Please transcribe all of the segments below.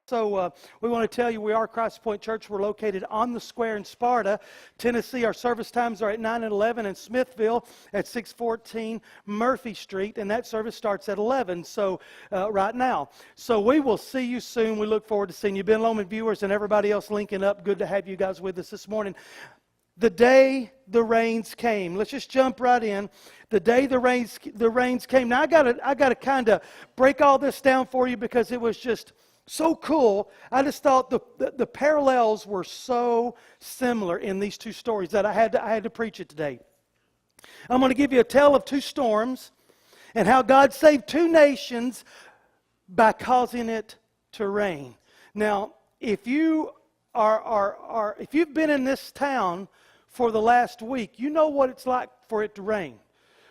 So we want to tell you we are Christ Point Church. We're located on the square in Sparta, Tennessee. Our service times are at 9 and 11 in Smithville at 614 Murphy Street, and that service starts at 11, so right now. So we will see you soon. We look forward to seeing you. Ben Lomond viewers and everybody else linking up, good to have you guys with us this morning. The day the rains came. Let's just jump right in. The day the rains came. Now I gotta kind of break all this down for you because it was just so cool. I just thought the parallels were so similar in these two stories that I had to preach it today. I'm going to give you a tale of two storms and how God saved two nations by causing it to rain. Now, if you if you've been in this town for the last week, you know what it's like for it to rain.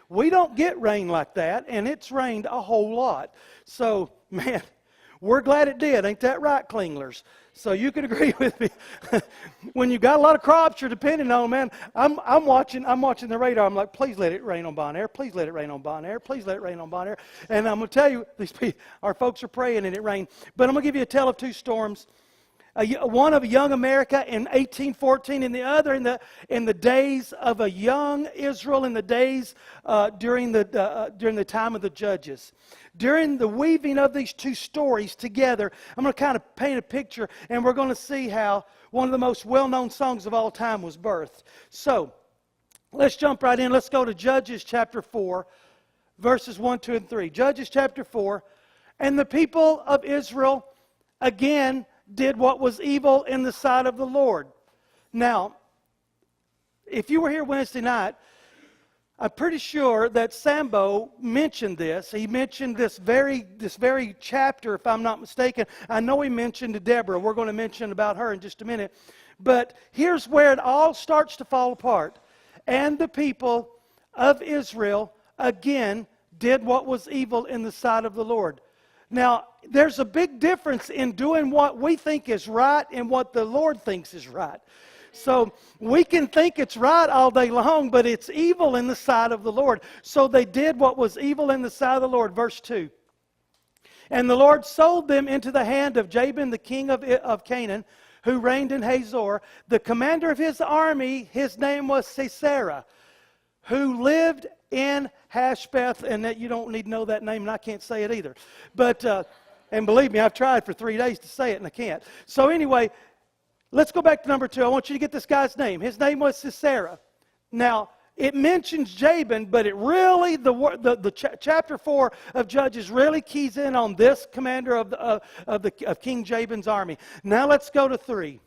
We don't get rain like that, and it's rained a whole lot. So, man, we're glad it did. Ain't that right, Klinglers? So you can agree with me. When you got a lot of crops you're depending on, man, I'm watching the radar. I'm like, please let it rain on Bonaire. Please let it rain on Bonaire. Please let it rain on Bonaire. And I'm going to tell you, our folks are praying and it rained. But I'm going to give you a tale of two storms. One of a young America in 1814, and the other in the days of a young Israel in the days during the time of the Judges. During the weaving of these two stories together, I'm going to kind of paint a picture, and we're going to see how one of the most well-known songs of all time was birthed. So, let's jump right in. Let's go to Judges chapter 4, verses 1, 2, and 3. Judges chapter 4, and the people of Israel again did what was evil in the sight of the Lord. Now, if you were here Wednesday night, I'm pretty sure that Sambo mentioned this. He mentioned this very chapter, if I'm not mistaken. I know he mentioned Deborah. We're going to mention about her in just a minute. But here's where it all starts to fall apart. And the people of Israel again did what was evil in the sight of the Lord. Now, there's a big difference in doing what we think is right and what the Lord thinks is right. So we can think it's right all day long, but it's evil in the sight of the Lord. So they did what was evil in the sight of the Lord. Verse 2. And the Lord sold them into the hand of Jabin, the king of Canaan, who reigned in Hazor. The commander of his army, his name was Sisera, who lived in Hashbeth. And that you don't need to know that name, and I can't say it either. But, and believe me, I've tried for 3 days to say it, and I can't. So anyway, let's go back to number 2. I want you to get this guy's name. His name was Sisera. Now, it mentions Jabin, but it really, chapter 4 of Judges really keys in on this commander of King Jabin's army. Now let's go to 3.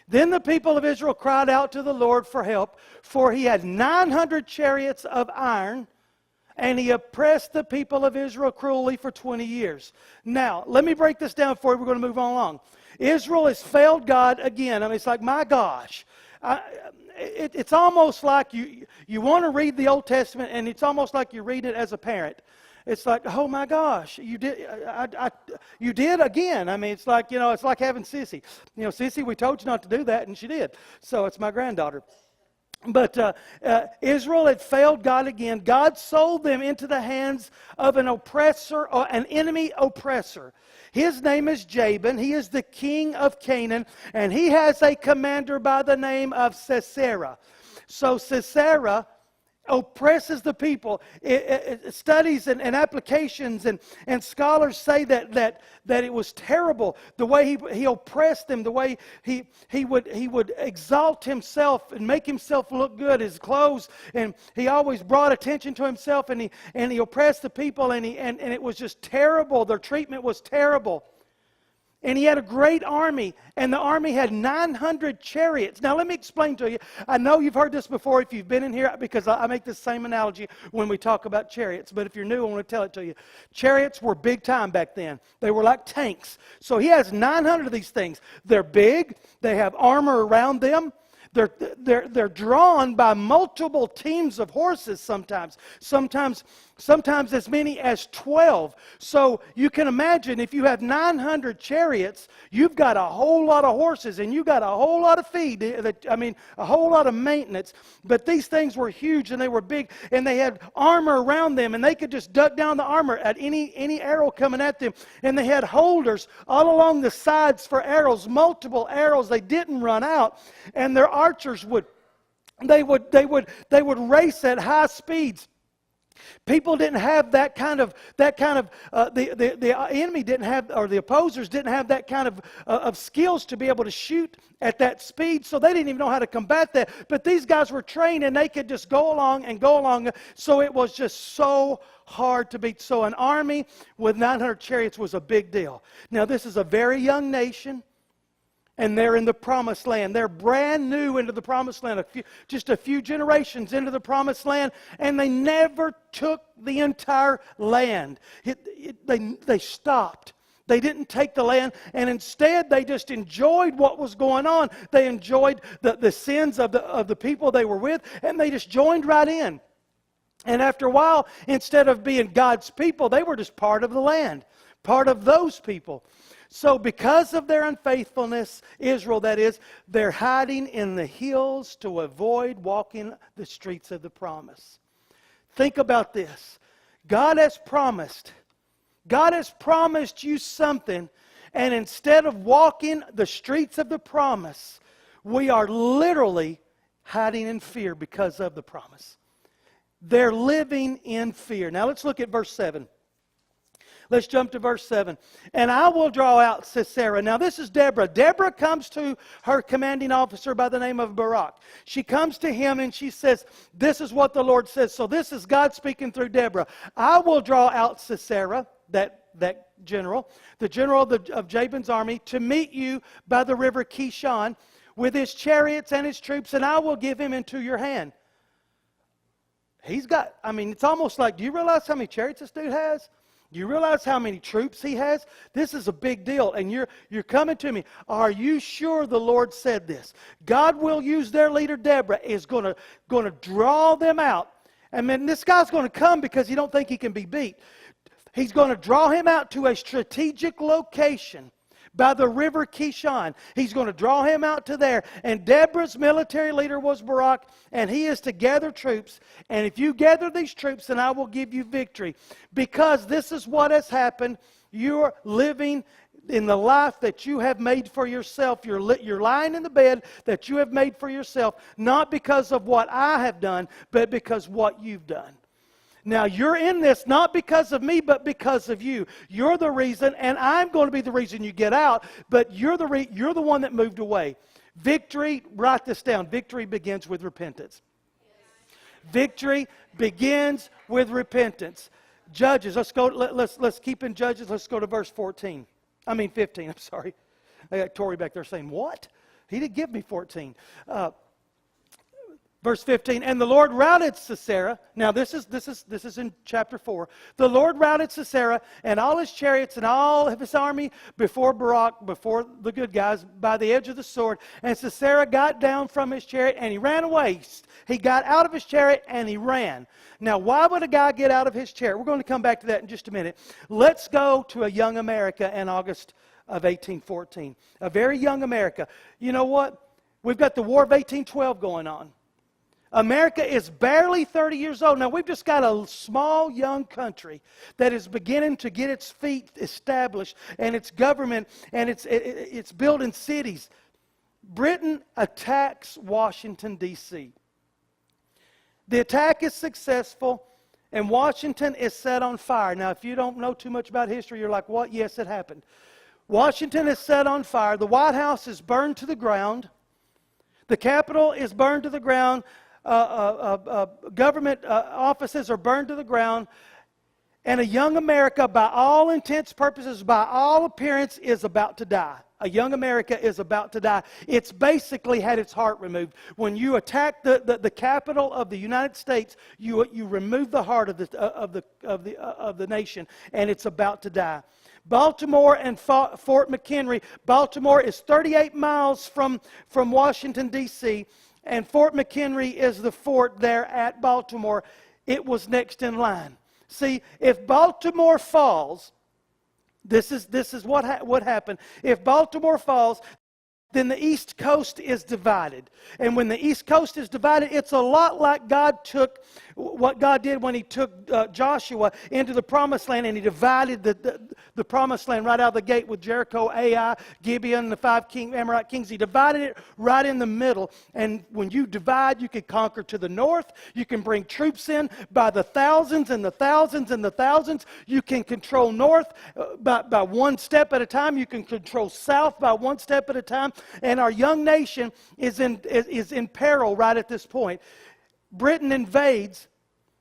Then the people of Israel cried out to the Lord for help, for he had 900 chariots of iron, and he oppressed the people of Israel cruelly for 20 years. Now, let me break this down for you. We're going to move on along. Israel has failed God again. I mean, it's like, my gosh. It's almost like you want to read the Old Testament, and it's almost like you read it as a parent. It's like, oh my gosh, you did again. I mean, it's like, it's like having Sissy. Sissy, we told you not to do that, and she did. So it's my granddaughter. But Israel had failed God again. God sold them into the hands of an oppressor, or an enemy oppressor. His name is Jabin. He is the king of Canaan, and he has a commander by the name of Sisera. So Sisera oppresses the people. Studies and applications and scholars say that it was terrible the way he oppressed them, the way he would exalt himself and make himself look good, his clothes, and he always brought attention to himself, and he oppressed the people, and it was just terrible. Their treatment was terrible. And he had a great army, and the army had 900 chariots. Now, let me explain to you. I know you've heard this before if you've been in here, because I make the same analogy when we talk about chariots. But if you're new, I want to tell it to you. Chariots were big time back then. They were like tanks. So he has 900 of these things. They're big. They have armor around them. They're drawn by multiple teams of horses sometimes. Sometimes sometimes as many as 12. So you can imagine if you have 900 chariots, you've got a whole lot of horses and you've got a whole lot of feed, a whole lot of maintenance. But these things were huge and they were big and they had armor around them and they could just duck down the armor at any arrow coming at them. And they had holders all along the sides for arrows, multiple arrows. They didn't run out. And their archers would race at high speeds. People didn't have that kind of the enemy didn't have, or the opposers didn't have that kind of skills to be able to shoot at that speed, so they didn't even know how to combat that. But these guys were trained and they could just go along, so it was just so hard to beat. So an army with 900 chariots was a big deal. Now this is a very young nation. And they're in the promised land. They're brand new into the promised land, just a few generations into the promised land, and they never took the entire land. They stopped. They didn't take the land, and instead they just enjoyed what was going on. They enjoyed the sins of the people they were with, and they just joined right in. And after a while, instead of being God's people, they were just part of the land, part of those people. So because of their unfaithfulness, Israel that is, they're hiding in the hills to avoid walking the streets of the promise. Think about this. God has promised you something, and instead of walking the streets of the promise, we are literally hiding in fear because of the promise. They're living in fear. Now let's look at verse 7. Let's jump to verse 7. And I will draw out Sisera. Now this is Deborah. Deborah comes to her commanding officer by the name of Barak. She comes to him and she says, this is what the Lord says. So this is God speaking through Deborah. I will draw out Sisera, that general, the general of Jabin's army, to meet you by the river Kishon with his chariots and his troops, and I will give him into your hand. It's almost like, do you realize how many chariots this dude has? Do you realize how many troops he has? This is a big deal. And you're coming to me. Are you sure the Lord said this? God will use their leader, Deborah, is going to draw them out. And then this guy's going to come because he don't think he can be beat. He's going to draw him out to a strategic location by the river Kishon. He's going to draw him out to there. And Deborah's military leader was Barak, and he is to gather troops. And if you gather these troops, then I will give you victory. Because this is what has happened. You're living in the life that you have made for yourself. You're lying in the bed that you have made for yourself, not because of what I have done, but because what you've done. Now, you're in this not because of me, but because of you. You're the reason, and I'm going to be the reason you get out, but you're the one that moved away. Victory, write this down, victory begins with repentance. Victory begins with repentance. Judges, let's keep in Judges. Let's go to verse 15. I'm sorry. I got Tori back there saying, what? He didn't give me 14. Verse 15, and the Lord routed Sisera. Now this is in chapter 4. The Lord routed Sisera and all his chariots and all of his army before Barak, before the good guys, by the edge of the sword. And Sisera got down from his chariot and he ran away. He got out of his chariot and he ran. Now why would a guy get out of his chariot? We're going to come back to that in just a minute. Let's go to a young America in August of 1814. A very young America. You know what? We've got the War of 1812 going on. America is barely 30 years old. Now, we've just got a small, young country that is beginning to get its feet established, and its government, and it's building cities. Britain attacks Washington, D.C. The attack is successful, and Washington is set on fire. Now, if you don't know too much about history, you're like, what? Yes, it happened. Washington is set on fire. The White House is burned to the ground. The Capitol is burned to the ground. Government offices are burned to the ground, and a young America, by all intents, purposes, by all appearance, is about to die. A young America is about to die. It's basically had its heart removed. When you attack the capital of the United States, you remove the heart of the nation, and it's about to die. Baltimore and Fort McHenry. Baltimore is 38 miles from Washington, D.C., and Fort McHenry is the fort there at Baltimore. It was next in line. See, if Baltimore falls, this is what happened. If Baltimore falls, then the East Coast is divided. And when the East Coast is divided, it's a lot like what God did when He took Joshua into the Promised Land, and He divided the Promised Land right out of the gate with Jericho, Ai, Gibeon, the 5 Amorite kings. He divided it right in the middle. And when you divide, you can conquer to the north. You can bring troops in by the thousands and the thousands and the thousands. You can control north by one step at a time. You can control south by one step at a time. And our young nation is in peril right at this point. Britain invades.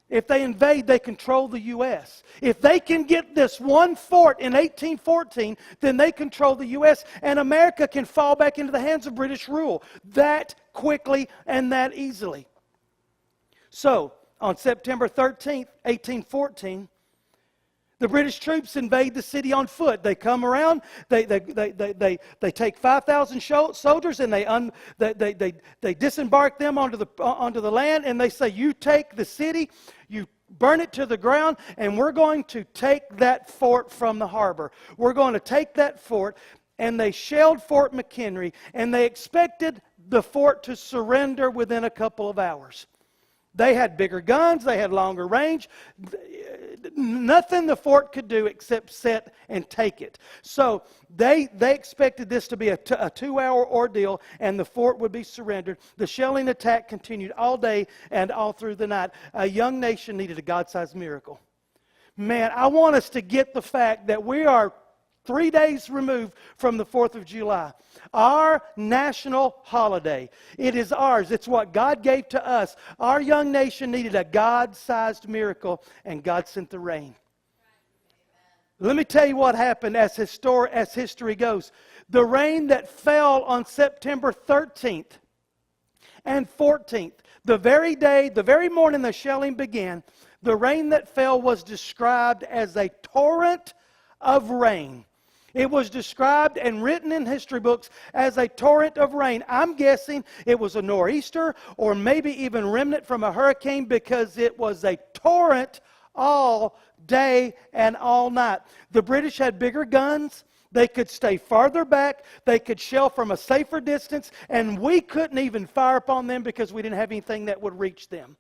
If they invade, they control the U.S. If they can get this one fort in 1814, then they control the U.S. and America can fall back into the hands of British rule that quickly and that easily. So, on September 13th, 1814, the British troops invade the city on foot. They come around, they take 5,000 soldiers, and they disembark them onto the land, and they say, you take the city, you burn it to the ground, and we're going to take that fort from the harbor. We're going to take that fort. And they shelled Fort McHenry, and they expected the fort to surrender within a couple of hours. They had bigger guns, they had longer range. Nothing the fort could do except set and take it. So they expected this to be a 2-hour ordeal, and the fort would be surrendered. The shelling attack continued all day and all through the night. A young nation needed a God-sized miracle. Man, I want us to get the fact that we are 3 days removed from the 4th of July. Our national holiday. It is ours. It's what God gave to us. Our young nation needed a God-sized miracle, and God sent the rain. Let me tell you what happened as history goes. The rain that fell on September 13th and 14th, the very day, the very morning the shelling began, the rain that fell was described as a torrent of rain. It was described and written in history books as a torrent of rain. I'm guessing it was a nor'easter or maybe even remnant from a hurricane, because it was a torrent all day and all night. The British had bigger guns. They could stay farther back. They could shell from a safer distance. And we couldn't even fire upon them because we didn't have anything that would reach them.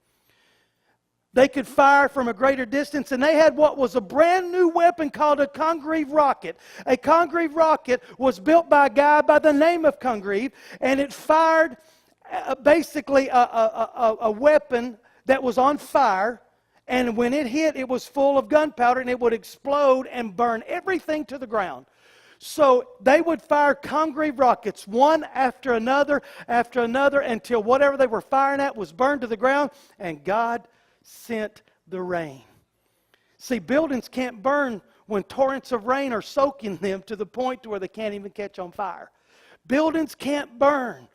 They could fire from a greater distance, and they had what was a brand new weapon called a Congreve rocket. A Congreve rocket was built by a guy by the name of Congreve, and it fired basically a weapon that was on fire, and when it hit, it was full of gunpowder, and it would explode and burn everything to the ground. So they would fire Congreve rockets, one after another, until whatever they were firing at was burned to the ground, and God sent the rain. See, buildings can't burn when torrents of rain are soaking them to the point to where they can't even catch on fire. Buildings can't burn.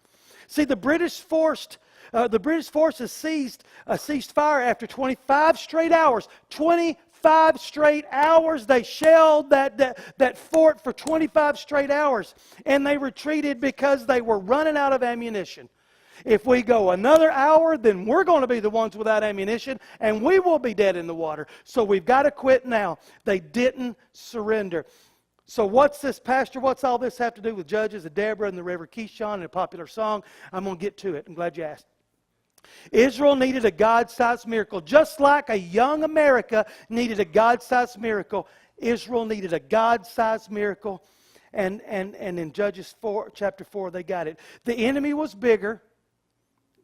See, the British forces ceased fire after 25 straight hours. 25 straight hours. They shelled that fort for 25 straight hours, and they retreated because they were running out of ammunition. If we go another hour, then we're going to be the ones without ammunition, and we will be dead in the water. So we've got to quit now. They didn't surrender. So what's this, Pastor? What's all this have to do with Judges and Deborah and the River Kishon and a popular song? I'm going to get to it. I'm glad you asked. Israel needed a God-sized miracle. Just like a young America needed a God-sized miracle, Israel needed a God-sized miracle. And in Judges 4, chapter 4, they got it. The enemy was bigger.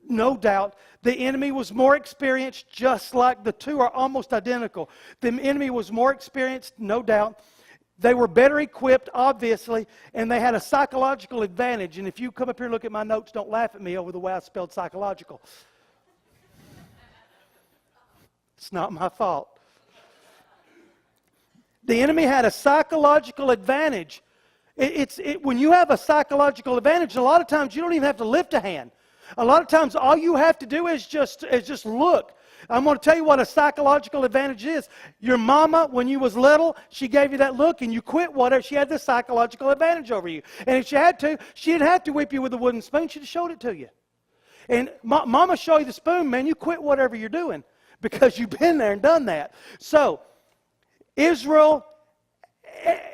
No doubt. The enemy was more experienced, just like the two are almost identical. The enemy was more experienced, no doubt. They were better equipped, obviously, and they had a psychological advantage. And if you come up here and look at my notes, don't laugh at me over the way I spelled psychological. It's not my fault. The enemy had a psychological advantage. When you have a psychological advantage, a lot of times you don't even have to lift a hand. A lot of times all you have to do is just look. I'm going to tell you what a psychological advantage is. Your mama, when you was little, she gave you that look and you quit whatever. She had this psychological advantage over you. And if she had to, she didn't have to whip you with a wooden spoon. She just showed it to you. And mama showed you the spoon, man, you quit whatever you're doing. because you've been there and done that. So, Israel,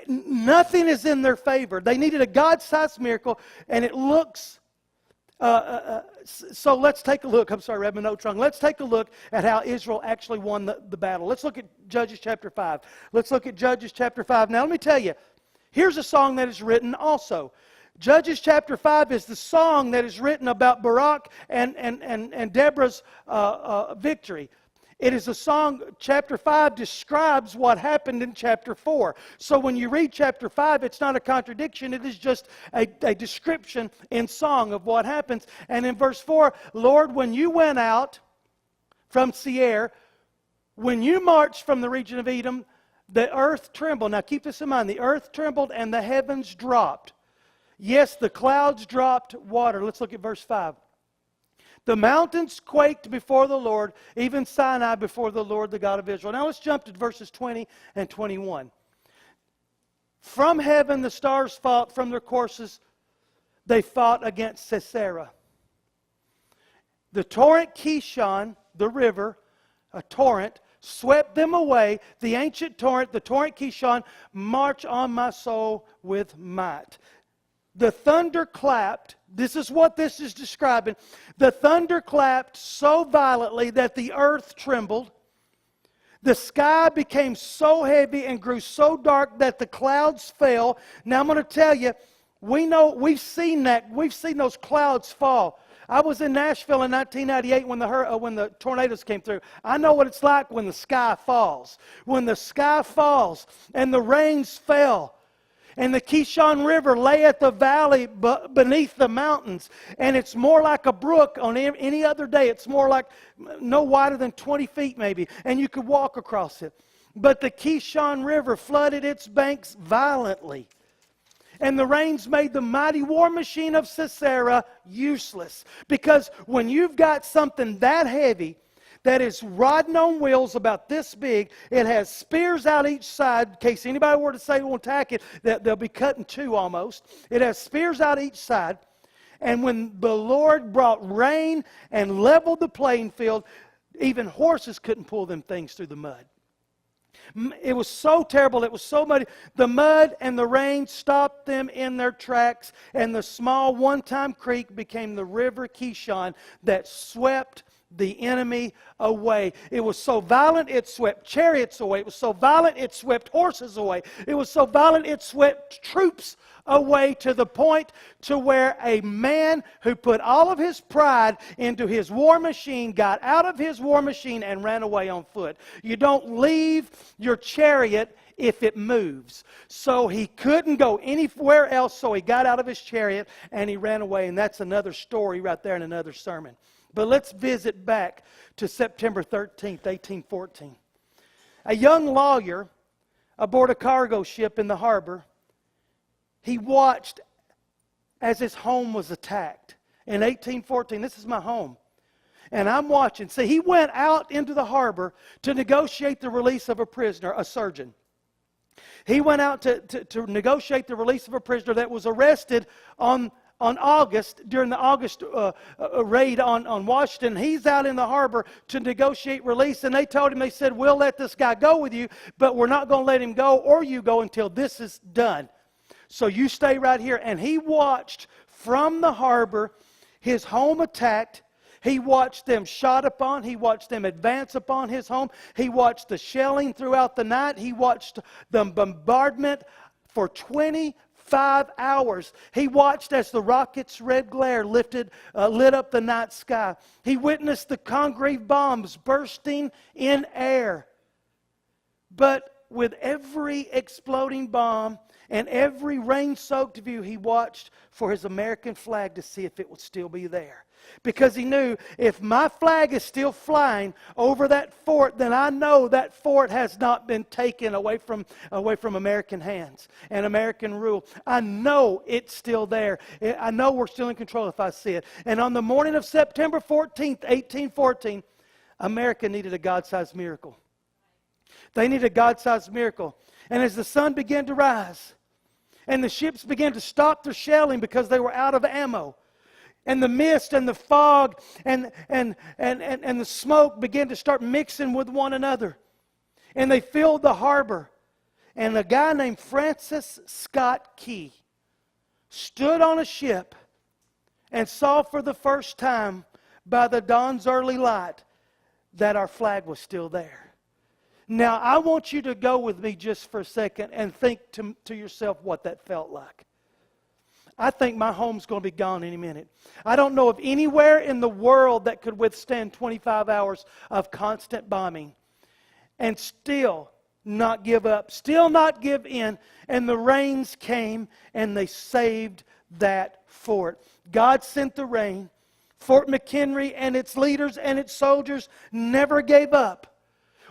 nothing is in their favor. They needed a God-sized miracle, and it looks... so let's take a look. I'm sorry, I read my notes wrong. Let's take a look at how Israel actually won the battle. Let's look at Judges chapter 5. Let's look at Judges chapter 5. Now, let me tell you, here's a song that is written also. Judges chapter 5 is the song that is written about Barak and Deborah's victory. It is a song, chapter 5 describes what happened in chapter 4. So when you read chapter 5, it's not a contradiction. It is just a description in song of what happens. And in verse 4, Lord, when you went out from Seir, when you marched from the region of Edom, the earth trembled. Now keep this in mind. The earth trembled and the heavens dropped. Yes, the clouds dropped water. Let's look at verse 5. The mountains quaked before the Lord, even Sinai before the Lord, the God of Israel. Now let's jump to verses 20 and 21. From heaven the stars fought from their courses. They fought against Sisera. The torrent Kishon, the river, a torrent, swept them away. The ancient torrent, the torrent Kishon, march on my soul with might. The thunder clapped. This is what this is describing. The thunder clapped so violently that the earth trembled. The sky became so heavy and grew so dark that the clouds fell. Now I'm going to tell you, we've seen that. We've seen those clouds fall. I was in Nashville in 1998 when the tornadoes came through. I know what it's like when the sky falls. When the sky falls and the rains fell. And the Kishon River lay at the valley beneath the mountains. And it's more like a brook on any other day. It's more like no wider than 20 feet maybe. And you could walk across it. But the Kishon River flooded its banks violently. And the rains made the mighty war machine of Sisera useless. Because when you've got something that heavy, that is riding on wheels about this big. It has spears out each side. In case anybody were to say they won't attack it, they'll be cut in two almost. It has spears out each side. And when the Lord brought rain and leveled the playing field, even horses couldn't pull them things through the mud. It was so terrible. It was so muddy. The mud and the rain stopped them in their tracks. And the small one-time creek became the river Kishon that swept the enemy away. It was so violent it swept chariots away. It was so violent it swept horses away. It was so violent it swept troops away to the point to where a man who put all of his pride into his war machine got out of his war machine and ran away on foot. You don't leave your chariot if it moves. So he couldn't go anywhere else, so he got out of his chariot and he ran away. And that's another story right there in another sermon. But let's visit back to September 13th, 1814. A young lawyer aboard a cargo ship in the harbor, he watched as his home was attacked. In 1814, this is my home. And I'm watching. See, he went out into the harbor to negotiate the release of a prisoner, a surgeon. He went out to negotiate the release of a prisoner that was arrested during the August raid on Washington. He's out in the harbor to negotiate release, and they told him, they said, we'll let this guy go with you, but we're not going to let him go or you go until this is done. So you stay right here. And he watched from the harbor his home attacked. He watched them shot upon. He watched them advance upon his home. He watched the shelling throughout the night. He watched the bombardment for 25 hours. He watched as the rockets' red glare lit up the night sky. He witnessed the Congreve bombs bursting in air. But with every exploding bomb and every rain-soaked view, he watched for his American flag to see if it would still be there. Because he knew, if my flag is still flying over that fort, then I know that fort has not been taken away from American hands and American rule. I know it's still there. I know we're still in control if I see it. And on the morning of September 14th, 1814, America needed a God-sized miracle. They needed a God-sized miracle. And as the sun began to rise, and the ships began to stop their shelling because they were out of ammo, And the mist and the fog and the smoke began to start mixing with one another. And they filled the harbor. And a guy named Francis Scott Key stood on a ship and saw for the first time by the dawn's early light that our flag was still there. Now, I want you to go with me just for a second and think to yourself what that felt like. I think my home's going to be gone any minute. I don't know of anywhere in the world that could withstand 25 hours of constant bombing and still not give up, still not give in. And the rains came and they saved that fort. God sent the rain. Fort McHenry and its leaders and its soldiers never gave up.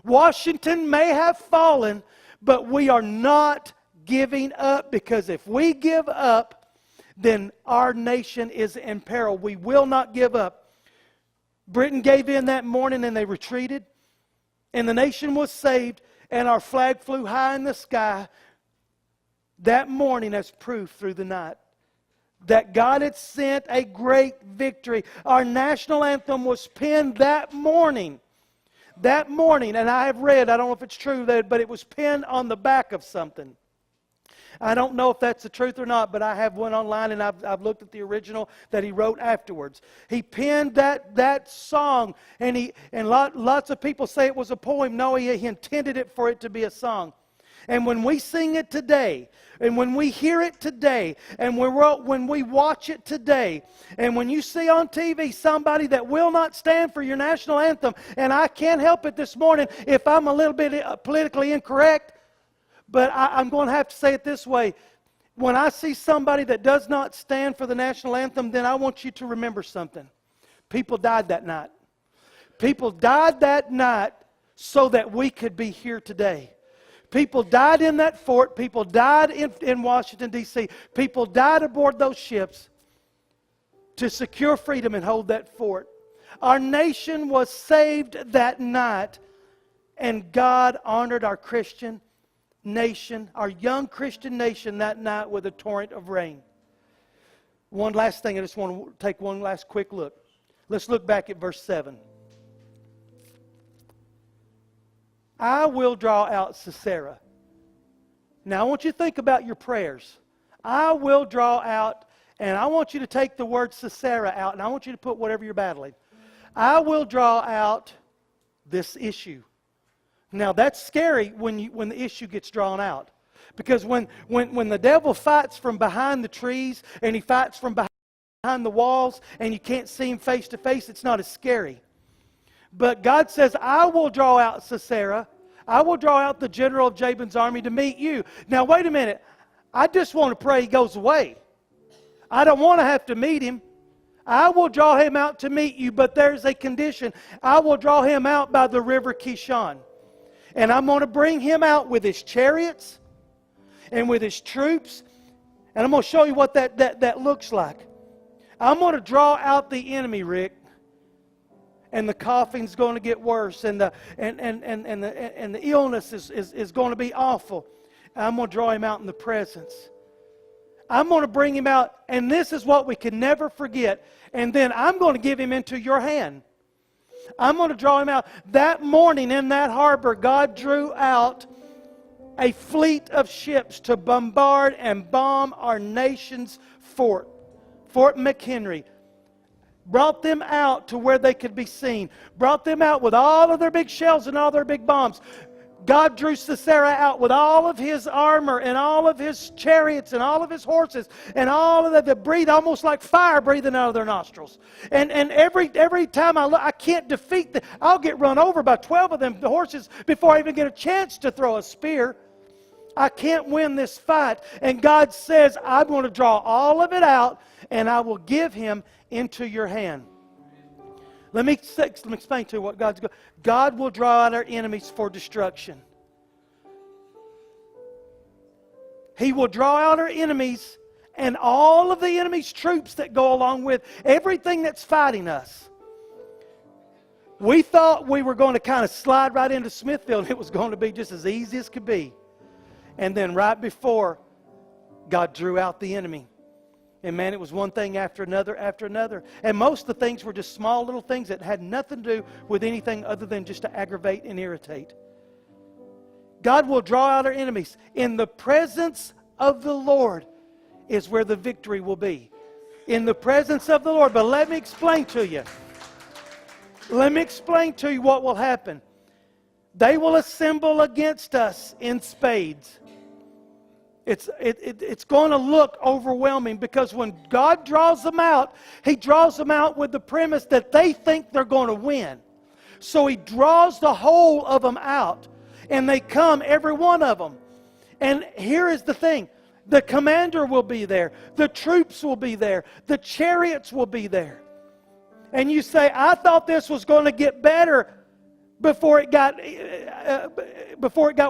Washington may have fallen, but we are not giving up, because if we give up, then our nation is in peril. We will not give up. Britain gave in that morning and they retreated. And the nation was saved, and our flag flew high in the sky that morning as proof through the night that God had sent a great victory. Our national anthem was penned that morning. That morning, and I have read, I don't know if it's true, but it was penned on the back of something. I don't know if that's the truth or not, but I have went online and I've looked at the original that he wrote afterwards. He penned that song, and lots of people say it was a poem. No, he intended it for it to be a song. And when we sing it today, and when we hear it today, and when we watch it today, and when you see on TV somebody that will not stand for your national anthem, and I can't help it this morning if I'm a little bit politically incorrect, but I'm going to have to say it this way. When I see somebody that does not stand for the national anthem, then I want you to remember something. People died that night. People died that night so that we could be here today. People died in that fort. People died in Washington, D.C. People died aboard those ships to secure freedom and hold that fort. Our nation was saved that night, and God honored our Christian nation, our young Christian nation, that night with a torrent of rain. One last thing, I just want to take one last quick look. Let's look back at verse 7. I will draw out Sisera. Now I want you to think about your prayers. I will draw out, and I want you to take the word Sisera out, and I want you to put whatever you're battling. I will draw out this issue. Now that's scary when the issue gets drawn out. Because when the devil fights from behind the trees and he fights from behind the walls and you can't see him face to face, it's not as scary. But God says, I will draw out Sisera. I will draw out the general of Jabin's army to meet you. Now wait a minute. I just want to pray he goes away. I don't want to have to meet him. I will draw him out to meet you, but there's a condition. I will draw him out by the river Kishon. And I'm going to bring him out with his chariots and with his troops. And I'm going to show you what that looks like. I'm going to draw out the enemy, Rick. And the coughing's going to get worse. And the illness is going to be awful. I'm going to draw him out in the presence. I'm going to bring him out. And this is what we can never forget. And then I'm going to give him into your hand. I'm going to draw him out. That morning in that harbor, God drew out a fleet of ships to bombard and bomb our nation's fort, Fort McHenry. Brought them out to where they could be seen. Brought them out with all of their big shells and all their big bombs. God drew Sisera out with all of his armor and all of his chariots and all of his horses and all of the breathe almost like fire breathing out of their nostrils. And every time I look, I can't defeat them. I'll get run over by 12 of them, the horses, before I even get a chance to throw a spear. I can't win this fight. And God says, I'm going to draw all of it out and I will give him into your hand. Let me explain to you what God's going. God will draw out our enemies for destruction. He will draw out our enemies and all of the enemy's troops that go along with everything that's fighting us. We thought we were going to kind of slide right into Smithfield and it was going to be just as easy as could be. And then right before, God drew out the enemy. And man, it was one thing after another after another. And most of the things were just small little things that had nothing to do with anything other than just to aggravate and irritate. God will draw out our enemies. In the presence of the Lord is where the victory will be. In the presence of the Lord. But let me explain to you. Let me explain to you what will happen. They will assemble against us in spades. It's going to look overwhelming because when God draws them out, He draws them out with the premise that they think they're going to win. So He draws the whole of them out. And they come, every one of them. And here is the thing. The commander will be there. The troops will be there. The chariots will be there. And you say, I thought this was going to get better before it got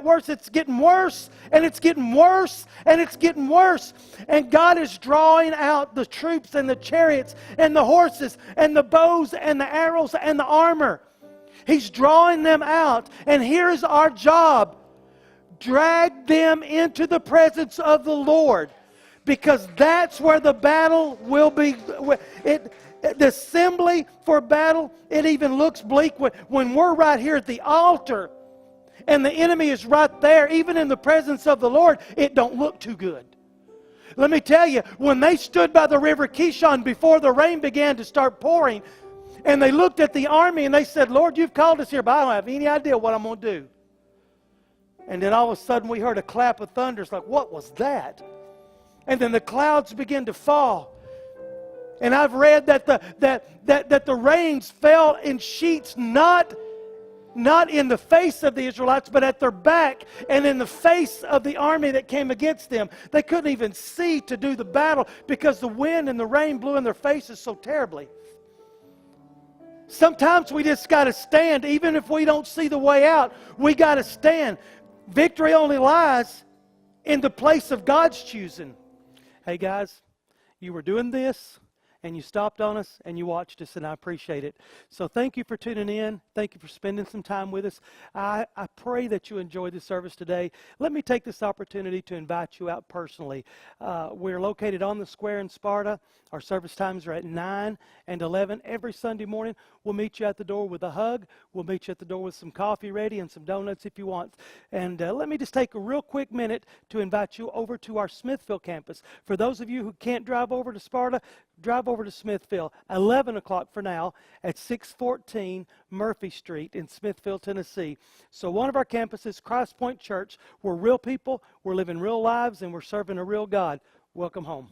worse. It's getting worse, and it's getting worse, and it's getting worse. And God is drawing out the troops and the chariots and the horses and the bows and the arrows and the armor. He's drawing them out. And here's our job. Drag them into the presence of the Lord. Because that's where the battle will be. The assembly for battle, it even looks bleak when we're right here at the altar and the enemy is right there. Even in the presence of the Lord, it don't look too good. Let me tell you, when they stood by the river Kishon before the rain began to start pouring, and they looked at the army and they said, Lord, you've called us here, but I don't have any idea what I'm going to do. And then all of a sudden we heard a clap of thunder. It's like, what was that? And then the clouds began to fall. And I've read that the rains fell in sheets, not in the face of the Israelites, but at their back and in the face of the army that came against them. They couldn't even see to do the battle because the wind and the rain blew in their faces so terribly. Sometimes we just got to stand. Even if we don't see the way out, we got to stand. Victory only lies in the place of God's choosing. Hey guys, you were doing this, and you stopped on us, and you watched us, and I appreciate it. So thank you for tuning in. Thank you for spending some time with us. I pray that you enjoyed the service today. Let me take this opportunity to invite you out personally. We're located on the square in Sparta. Our service times are at 9 and 11 every Sunday morning. We'll meet you at the door with a hug. We'll meet you at the door with some coffee ready and some donuts if you want. And let me just take a real quick minute to invite you over to our Smithville campus. For those of you who can't drive over to Sparta, drive over to Smithville, 11 o'clock for now, at 614 Murphy Street in Smithville, Tennessee. So one of our campuses, Christ Point Church, we're real people, we're living real lives, and we're serving a real God. Welcome home.